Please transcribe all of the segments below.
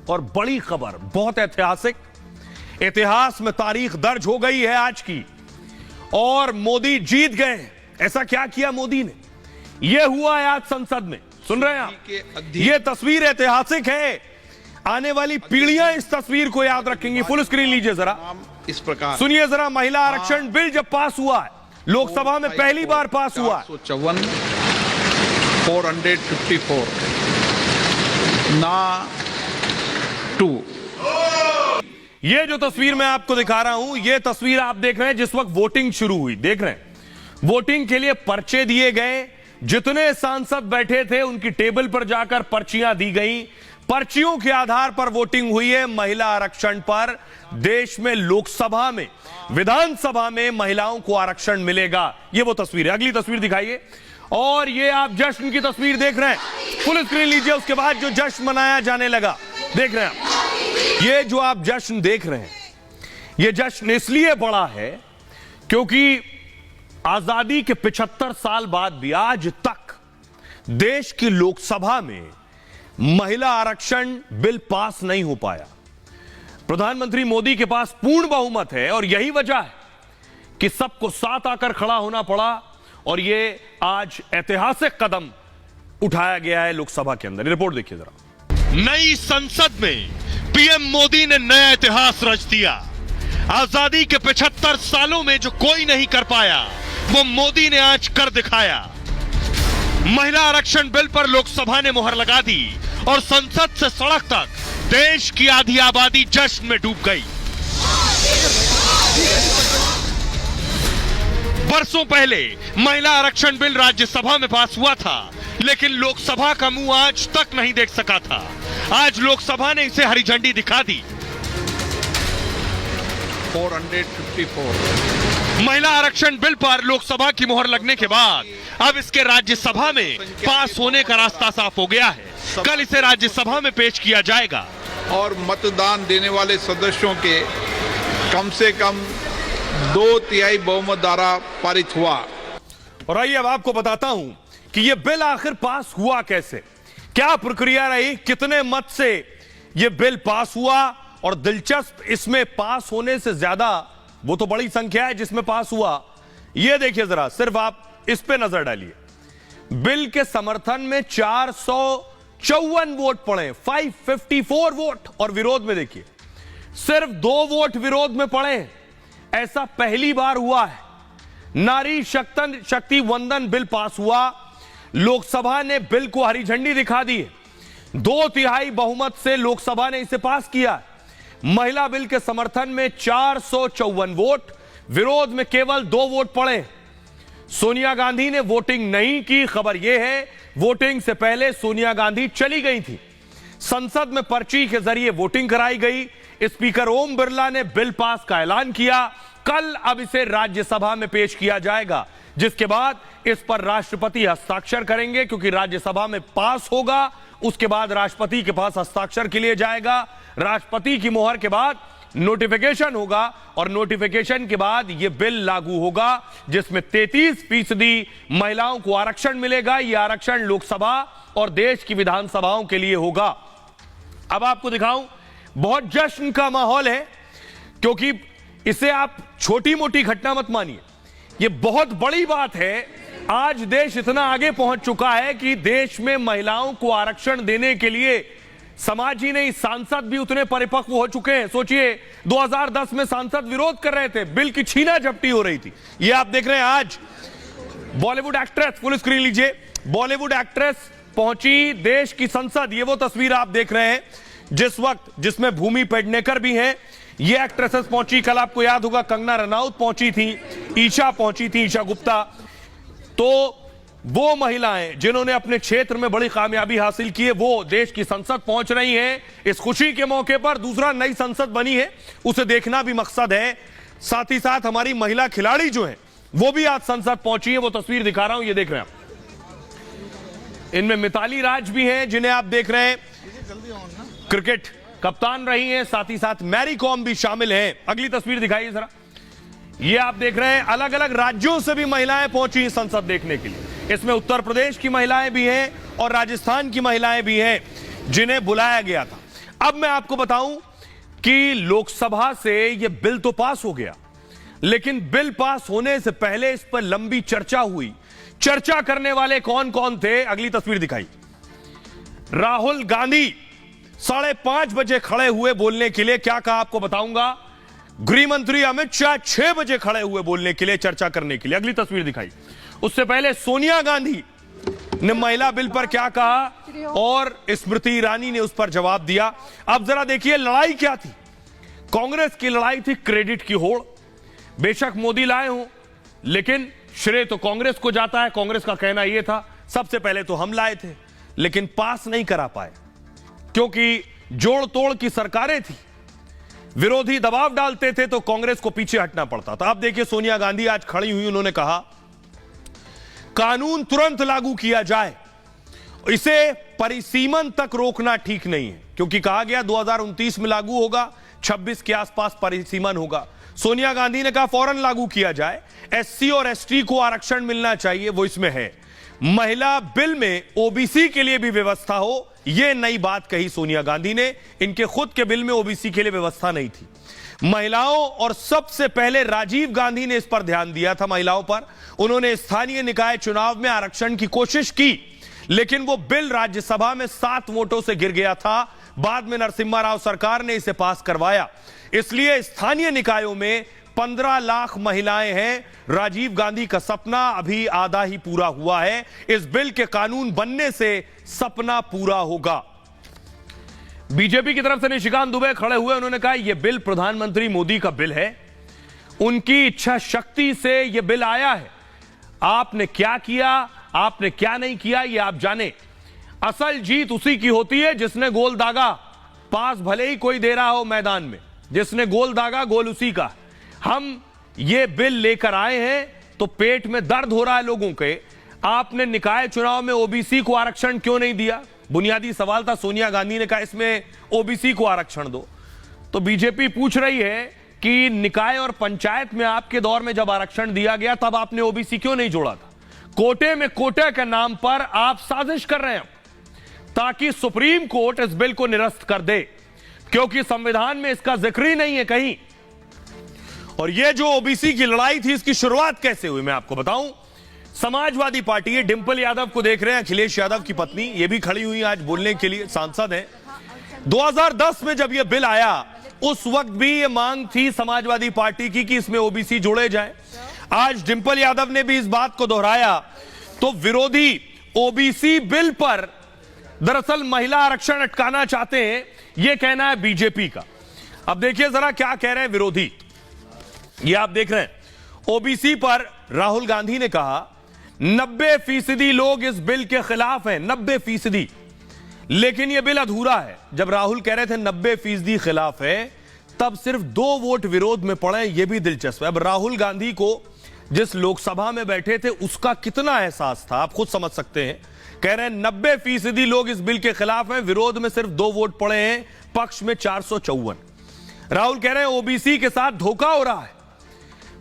और बड़ी खबर, बहुत ऐतिहासिक, इतिहास में तारीख दर्ज हो गई है आज की, और मोदी जीत गए। ऐसा क्या किया मोदी ने? यह हुआ है आज संसद में, सुन रहे हैं आप? यह तस्वीर ऐतिहासिक है, आने वाली पीढ़ियां इस तस्वीर को याद रखेंगी। फुल स्क्रीन लीजिए जरा, इस प्रकार सुनिए जरा। महिला आरक्षण बिल जब पास हुआ है, लोकसभा में पहली बार पास हुआ है। 454 ना 2। ये जो तस्वीर मैं आपको दिखा रहा हूं, ये तस्वीर आप देख रहे हैं जिस वक्त वोटिंग शुरू हुई। देख रहे हैं, वोटिंग के लिए पर्चे दिए गए, जितने सांसद बैठे थे उनकी टेबल पर जाकर पर्चियां दी गई, पर्चियों के आधार पर वोटिंग हुई है महिला आरक्षण पर। देश में लोकसभा में, विधानसभा में महिलाओं को आरक्षण मिलेगा। ये वो तस्वीर है। अगली तस्वीर दिखाइए। और ये आप जश्न की तस्वीर देख रहे हैं, फुल स्क्रीन लीजिए। उसके बाद जो जश्न मनाया जाने लगा, देख रहे हैं आप। ये जो आप जश्न देख रहे हैं, ये जश्न इसलिए बड़ा है क्योंकि आजादी के 75 साल बाद भी आज तक देश की लोकसभा में महिला आरक्षण बिल पास नहीं हो पाया। प्रधानमंत्री मोदी के पास पूर्ण बहुमत है और यही वजह है कि सबको साथ आकर खड़ा होना पड़ा और ये आज ऐतिहासिक कदम उठाया गया है लोकसभा के अंदर। रिपोर्ट देखिए जरा। नई संसद में पीएम मोदी ने नया इतिहास रच दिया। आजादी के 75 सालों में जो कोई नहीं कर पाया, वो मोदी ने आज कर दिखाया। महिला आरक्षण बिल पर लोकसभा ने मुहर लगा दी और संसद से सड़क तक देश की आधी आबादी जश्न में डूब गई। बरसों पहले महिला आरक्षण बिल राज्यसभा में पास हुआ था, लेकिन लोकसभा का मुंह आज तक नहीं देख सका था। आज लोकसभा ने इसे हरी झंडी दिखा दी। 454 महिला आरक्षण बिल पर लोकसभा की मुहर लगने के बाद अब इसके राज्यसभा में पास होने का रास्ता साफ हो गया है। कल इसे राज्यसभा में पेश किया जाएगा और मतदान देने वाले सदस्यों के कम से कम 2/3 बहुमत द्वारा पारित हुआ। और आइए अब आपको बताता हूं कि यह बिल आखिर पास हुआ कैसे, क्या प्रक्रिया रही, कितने मत से यह बिल पास हुआ। और दिलचस्प, इसमें पास होने से ज्यादा वो तो बड़ी संख्या है जिसमें पास हुआ। यह देखिए जरा, सिर्फ आप इस पे नजर डालिए। बिल के समर्थन में 454 वोट पड़े, 554 वोट, और विरोध में देखिए सिर्फ 2 वोट विरोध में पड़े। ऐसा पहली बार हुआ है। नारी शक्ति वंदन बिल पास हुआ, लोकसभा ने बिल को हरी झंडी दिखा दी। 2/3 बहुमत से लोकसभा ने इसे पास किया। महिला बिल के समर्थन में 454 वोट, विरोध में केवल 2 वोट पड़े। सोनिया गांधी ने वोटिंग नहीं की। खबर यह है, वोटिंग से पहले सोनिया गांधी चली गई थी। संसद में पर्ची के जरिए वोटिंग कराई गई। स्पीकर ओम बिरला ने बिल पास का ऐलान किया। कल अब इसे राज्यसभा में पेश किया जाएगा, जिसके बाद इस पर राष्ट्रपति हस्ताक्षर करेंगे, क्योंकि राज्यसभा में पास होगा, उसके बाद राष्ट्रपति के पास हस्ताक्षर के लिए जाएगा। राष्ट्रपति की मोहर के बाद नोटिफिकेशन होगा और नोटिफिकेशन के बाद यह बिल लागू होगा, जिसमें 33% महिलाओं को आरक्षण मिलेगा। यह आरक्षण लोकसभा और देश की विधानसभाओं के लिए होगा। अब आपको दिखाऊं, बहुत जश्न का माहौल है, क्योंकि इसे आप छोटी मोटी घटना मत मानिए, यह बहुत बड़ी बात है। आज देश इतना आगे पहुंच चुका है कि देश में महिलाओं को आरक्षण देने के लिए समाज ही नहीं, सांसद भी उतने परिपक्व हो चुके हैं। सोचिए, 2010 में सांसद विरोध कर रहे थे, बिल की छीना झपटी हो रही थी। यह आप देख रहे हैं आज बॉलीवुड एक्ट्रेस, फुल स्क्रीन लीजिए, बॉलीवुड एक्ट्रेस पहुंची देश की संसद। ये वो तस्वीर आप देख रहे हैं जिसमें भूमि पेडनेकर भी हैं। ये एक्ट्रेसेस पहुंची। कल आपको याद होगा कंगना रनौत पहुंची थी, ईशा पहुंची थी, ईशा गुप्ता। तो वो महिलाएं जिन्होंने अपने क्षेत्र में बड़ी कामयाबी हासिल की है, वो देश की संसद पहुंच रही हैं इस खुशी के मौके पर। दूसरा, नई संसद बनी है, उसे देखना भी मकसद है। साथ ही साथ हमारी महिला खिलाड़ी जो हैं वो भी आज संसद पहुंची है। वो तस्वीर दिखा रहा हूं, ये देख रहे हैं आप। इनमें मिताली राज भी हैं, जिन्हें आप देख रहे हैं, क्रिकेट कप्तान रही हैं। साथ ही साथ मैरी कॉम भी शामिल हैं। अगली तस्वीर दिखाइए जरा। ये आप देख रहे हैं, अलग अलग राज्यों से भी महिलाएं पहुंची संसद देखने के लिए। इसमें उत्तर प्रदेश की महिलाएं भी हैं और राजस्थान की महिलाएं भी हैं, जिन्हें बुलाया गया था। अब मैं आपको बताऊं कि लोकसभा से यह बिल तो पास हो गया, लेकिन बिल पास होने से पहले इस पर लंबी चर्चा हुई। चर्चा करने वाले कौन कौन थे, अगली तस्वीर दिखाई। राहुल गांधी 5:30 बजे खड़े हुए बोलने के लिए, क्या कहा आपको बताऊंगा। गृह मंत्री अमित शाह 6 बजे खड़े हुए बोलने के लिए, चर्चा करने के लिए, अगली तस्वीर दिखाई। उससे पहले सोनिया गांधी ने महिला बिल पर क्या कहा और स्मृति ईरानी ने उस पर जवाब दिया। अब जरा देखिए लड़ाई क्या थी। कांग्रेस की लड़ाई थी क्रेडिट की होड़। बेशक मोदी लाए हों, लेकिन श्रेय तो कांग्रेस को जाता है। कांग्रेस का कहना यह था सबसे पहले तो हम लाए थे, लेकिन पास नहीं करा पाए क्योंकि जोड़ तोड़ की सरकारें थी, विरोधी दबाव डालते थे तो कांग्रेस को पीछे हटना पड़ता था। अब देखिए सोनिया गांधी आज खड़ी हुई, उन्होंने कहा कानून तुरंत लागू किया जाए, इसे परिसीमन तक रोकना ठीक नहीं है, क्योंकि कहा गया 2029 में लागू होगा, 26 के आसपास परिसीमन होगा। सोनिया गांधी ने कहा फौरन लागू किया जाए, एससी और एसटी को आरक्षण मिलना चाहिए, वो इसमें है। महिला बिल में ओबीसी के लिए भी व्यवस्था हो, यह नई बात कही सोनिया गांधी ने। इनके खुद के बिल में ओबीसी के लिए व्यवस्था नहीं थी। महिलाओं और सबसे पहले राजीव गांधी ने इस पर ध्यान दिया था, महिलाओं पर। उन्होंने स्थानीय निकाय चुनाव में आरक्षण की कोशिश की, लेकिन वो बिल राज्यसभा में 7 वोटों से गिर गया था। बाद में नरसिम्हा राव सरकार ने इसे पास करवाया। इसलिए स्थानीय निकायों में 15 लाख महिलाएं हैं। राजीव गांधी का सपना अभी आधा ही पूरा हुआ है। इस बिल के कानून बनने से सपना पूरा होगा। बीजेपी की तरफ से निशिकांत दुबे खड़े हुए, उन्होंने कहा यह बिल प्रधानमंत्री मोदी का बिल है, उनकी इच्छा शक्ति से यह बिल आया है। आपने क्या किया, आपने क्या नहीं किया, यह आप जाने। असल जीत उसी की होती है जिसने गोल दागा। पास भले ही कोई दे रहा हो मैदान में, जिसने गोल दागा गोल उसी का। हम ये बिल लेकर आए हैं तो पेट में दर्द हो रहा है लोगों के। आपने निकाय चुनाव में ओबीसी को आरक्षण क्यों नहीं दिया? बुनियादी सवाल था। सोनिया गांधी ने कहा इसमें ओबीसी को आरक्षण दो। तो बीजेपी पूछ रही है कि निकाय और पंचायत में आपके दौर में जब आरक्षण दिया गया तब आपने ओबीसी क्यों नहीं जोड़ा था? कोटे में कोटे के नाम पर आप साजिश कर रहे हैं ताकि सुप्रीम कोर्ट इस बिल को निरस्त कर दे, क्योंकि संविधान में इसका जिक्र ही नहीं है कहीं। और यह जो ओबीसी की लड़ाई थी, इसकी शुरुआत कैसे हुई मैं आपको बताऊं। समाजवादी पार्टी है, डिंपल यादव को देख रहे हैं, अखिलेश यादव की पत्नी, ये भी खड़ी हुई आज बोलने के लिए, सांसद हैं। 2010 में जब यह बिल आया उस वक्त भी यह मांग थी समाजवादी पार्टी की कि इसमें ओबीसी जोड़े जाएं। आज डिंपल यादव ने भी इस बात को दोहराया। तो विरोधी ओबीसी बिल पर दरअसल महिला आरक्षण अटकाना चाहते हैं, यह कहना है बीजेपी का। अब देखिए जरा क्या कह रहे हैं विरोधी, ये आप देख रहे हैं। ओबीसी पर राहुल गांधी ने कहा 90% लोग इस बिल के खिलाफ हैं, 90%। लेकिन यह बिल अधूरा है। जब राहुल कह रहे थे 90% खिलाफ है, तब सिर्फ 2 वोट विरोध में पड़े। यह भी दिलचस्प है। अब राहुल गांधी को जिस लोकसभा में बैठे थे उसका कितना एहसास था आप खुद समझ सकते हैं। कह रहे हैं 90% लोग इस बिल के खिलाफ हैं, विरोध में सिर्फ 2 वोट पड़े हैं, पक्ष में 454। राहुल कह रहे हैं ओबीसी के साथ धोखा हो रहा है,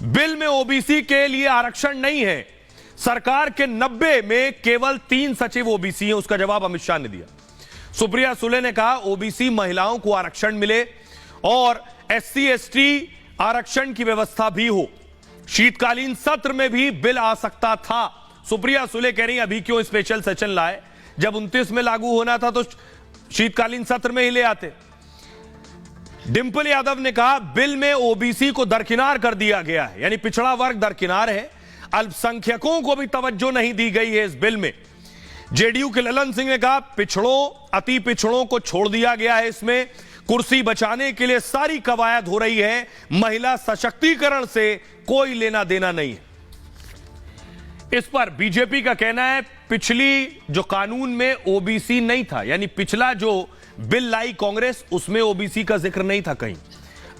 बिल में ओबीसी के लिए आरक्षण नहीं है। सरकार के 90 में केवल 3 सचिव ओबीसी हैं। उसका जवाब अमित शाह ने दिया। सुप्रिया सुले ने कहा ओबीसी महिलाओं को आरक्षण मिले और एससी एसटी आरक्षण की व्यवस्था भी हो। शीतकालीन सत्र में भी बिल आ सकता था। सुप्रिया सुले कह रही अभी क्यों स्पेशल सेशन लाए, जब 29 में लागू होना था तो शीतकालीन सत्र में ही ले आते। डिंपल यादव ने कहा बिल में ओबीसी को दरकिनार कर दिया गया है, यानी पिछड़ा वर्ग दरकिनार है। अल्पसंख्यकों को भी तवज्जो नहीं दी गई है इस बिल में। जेडीयू के ललन सिंह ने कहा पिछड़ों, अति पिछड़ों को छोड़ दिया गया है इसमें। कुर्सी बचाने के लिए सारी कवायद हो रही है, महिला सशक्तिकरण से कोई लेना देना नहीं है। इस पर बीजेपी का कहना है पिछली जो कानून में ओबीसी नहीं था, यानी पिछला जो बिल लाई कांग्रेस उसमें ओबीसी का जिक्र नहीं था कहीं।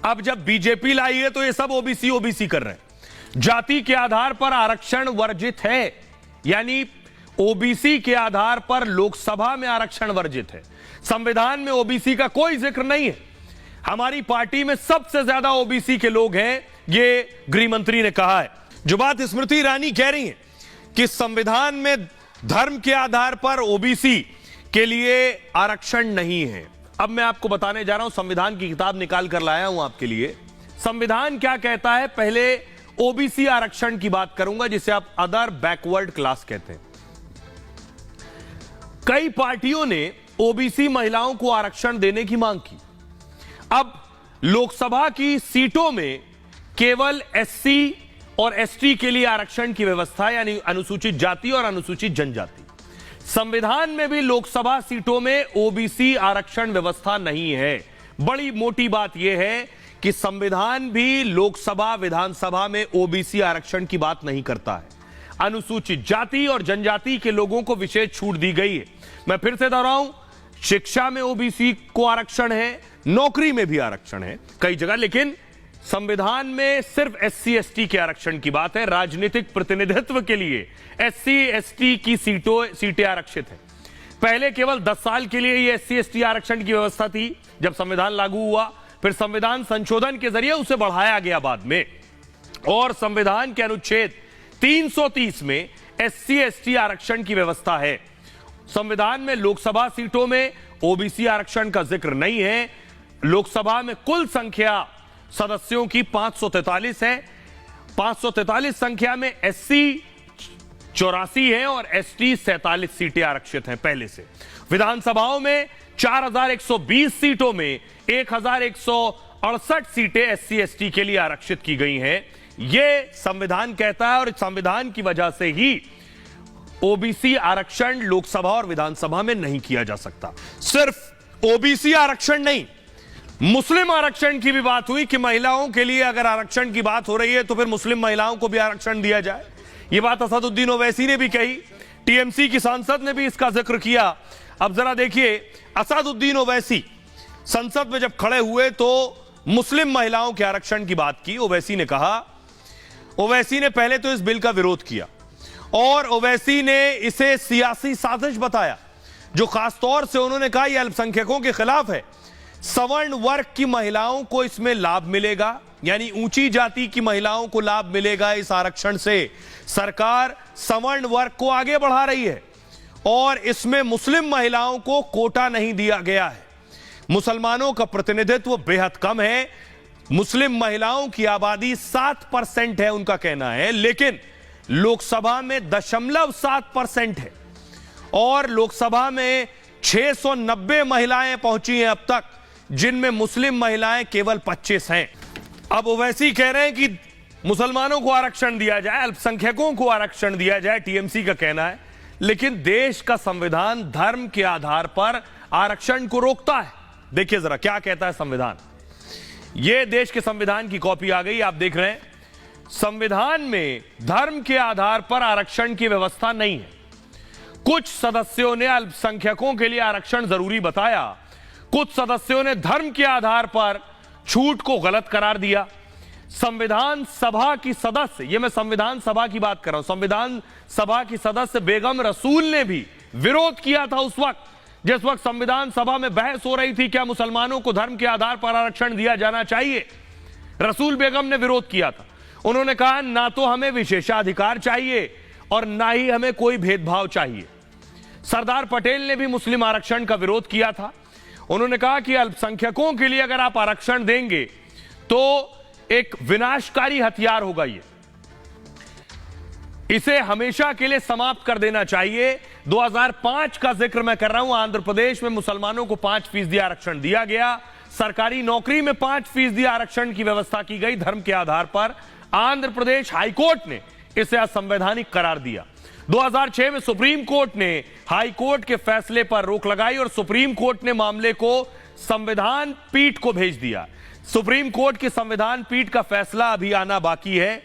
अब जब बीजेपी लाई है तो ये सब ओबीसी ओबीसी कर रहे हैं। जाति के आधार पर आरक्षण वर्जित है, यानी ओबीसी के आधार पर लोकसभा में आरक्षण वर्जित है। संविधान में ओबीसी का कोई जिक्र नहीं है। हमारी पार्टी में सबसे ज्यादा ओबीसी के लोग हैं, ये गृह मंत्री ने कहा है। जो बात स्मृति ईरानी कह रही है कि संविधान में धर्म के आधार पर ओबीसी के लिए आरक्षण नहीं है, अब मैं आपको बताने जा रहा हूं, संविधान की किताब निकाल कर लाया हूं आपके लिए। संविधान क्या कहता है, पहले ओबीसी आरक्षण की बात करूंगा, जिसे आप अदर बैकवर्ड क्लास कहते हैं। कई पार्टियों ने ओबीसी महिलाओं को आरक्षण देने की मांग की। अब लोकसभा की सीटों में केवल एससी और एसटी के लिए आरक्षण की व्यवस्था, यानी अनुसूचित जाति और अनुसूचित जनजाति। संविधान में भी लोकसभा सीटों में ओबीसी आरक्षण व्यवस्था नहीं है। बड़ी मोटी बात यह है कि संविधान भी लोकसभा विधानसभा में ओबीसी आरक्षण की बात नहीं करता है। अनुसूचित जाति और जनजाति के लोगों को विशेष छूट दी गई है। मैं फिर से दोहराऊं, शिक्षा में ओबीसी को आरक्षण है, नौकरी में भी आरक्षण है कई जगह, लेकिन संविधान में सिर्फ एससी एसटी के आरक्षण की बात है। राजनीतिक प्रतिनिधित्व के लिए एससी एसटी की सीटें आरक्षित हैं। पहले केवल 10 साल के लिए ये एससी एसटी आरक्षण की व्यवस्था थी जब संविधान लागू हुआ, फिर संविधान संशोधन के जरिए उसे बढ़ाया गया बाद में, और संविधान के अनुच्छेद 330 में एससी एसटी आरक्षण की व्यवस्था है। संविधान में लोकसभा सीटों में ओबीसी आरक्षण का जिक्र नहीं है। लोकसभा में कुल संख्या सदस्यों की 543 है। 543 संख्या में एससी 84 है और एसटी 47 सीटें आरक्षित हैं पहले से। विधानसभाओं में 4120 सीटों में 1168 सीटें एससी एसटी के लिए आरक्षित की गई हैं। यह संविधान कहता है, और संविधान की वजह से ही ओबीसी आरक्षण लोकसभा और विधानसभा में नहीं किया जा सकता। सिर्फ ओबीसी आरक्षण नहीं, मुस्लिम आरक्षण की भी बात हुई कि महिलाओं के लिए अगर आरक्षण की बात हो रही है तो फिर मुस्लिम महिलाओं को भी आरक्षण दिया जाए। यह बात असदुद्दीन ओवैसी ने भी कही, टीएमसी की सांसद ने भी इसका जिक्र किया। अब जरा देखिए, असदुद्दीन ओवैसी संसद में जब खड़े हुए तो मुस्लिम महिलाओं के आरक्षण की बात की। ओवैसी ने कहा, ओवैसी ने पहले तो इस बिल का विरोध किया और ओवैसी ने इसे सियासी साजिश बताया, जो खासतौर से उन्होंने कहा यह अल्पसंख्यकों के खिलाफ है। सवर्ण वर्ग की महिलाओं को इसमें लाभ मिलेगा, यानी ऊंची जाति की महिलाओं को लाभ मिलेगा इस आरक्षण से। सरकार सवर्ण वर्ग को आगे बढ़ा रही है और इसमें मुस्लिम महिलाओं को कोटा नहीं दिया गया है। मुसलमानों का प्रतिनिधित्व बेहद कम है। मुस्लिम महिलाओं की आबादी 7% है, उनका कहना है, लेकिन लोकसभा में 0.7% है और लोकसभा में 690 महिलाएं पहुंची हैं अब तक, जिनमें मुस्लिम महिलाएं केवल 25 हैं। अब ओवैसी कह रहे हैं कि मुसलमानों को आरक्षण दिया जाए, अल्पसंख्यकों को आरक्षण दिया जाए, टीएमसी का कहना है, लेकिन देश का संविधान धर्म के आधार पर आरक्षण को रोकता है। देखिए जरा क्या कहता है संविधान। यह देश के संविधान की कॉपी आ गई, आप देख रहे हैं। संविधान में धर्म के आधार पर आरक्षण की व्यवस्था नहीं है। कुछ सदस्यों ने अल्पसंख्यकों के लिए आरक्षण जरूरी बताया, कुछ सदस्यों ने धर्म के आधार पर छूट को गलत करार दिया। संविधान सभा की सदस्य, ये मैं संविधान सभा की बात कर रहा हूं, संविधान सभा की सदस्य बेगम रसूल ने भी विरोध किया था उस वक्त, जिस वक्त संविधान सभा में बहस हो रही थी क्या मुसलमानों को धर्म के आधार पर आरक्षण दिया जाना चाहिए। रसूल बेगम ने विरोध किया था। उन्होंने कहा ना तो हमें विशेषाधिकार चाहिए और ना ही हमें कोई भेदभाव चाहिए। सरदार पटेल ने भी मुस्लिम आरक्षण का विरोध किया था। उन्होंने कहा कि अल्पसंख्यकों के लिए अगर आप आरक्षण देंगे तो एक विनाशकारी हथियार होगा, इसे हमेशा के लिए समाप्त कर देना चाहिए। 2005 का जिक्र मैं कर रहा हूं, आंध्र प्रदेश में मुसलमानों को 5% आरक्षण दिया गया। सरकारी नौकरी में 5% आरक्षण की व्यवस्था की गई धर्म के आधार पर। आंध्र प्रदेश हाईकोर्ट ने इसे असंवैधानिक करार दिया। 2006 में सुप्रीम कोर्ट ने हाई कोर्ट के फैसले पर रोक लगाई और सुप्रीम कोर्ट ने मामले को संविधान पीठ को भेज दिया। सुप्रीम कोर्ट की संविधान पीठ का फैसला अभी आना बाकी है।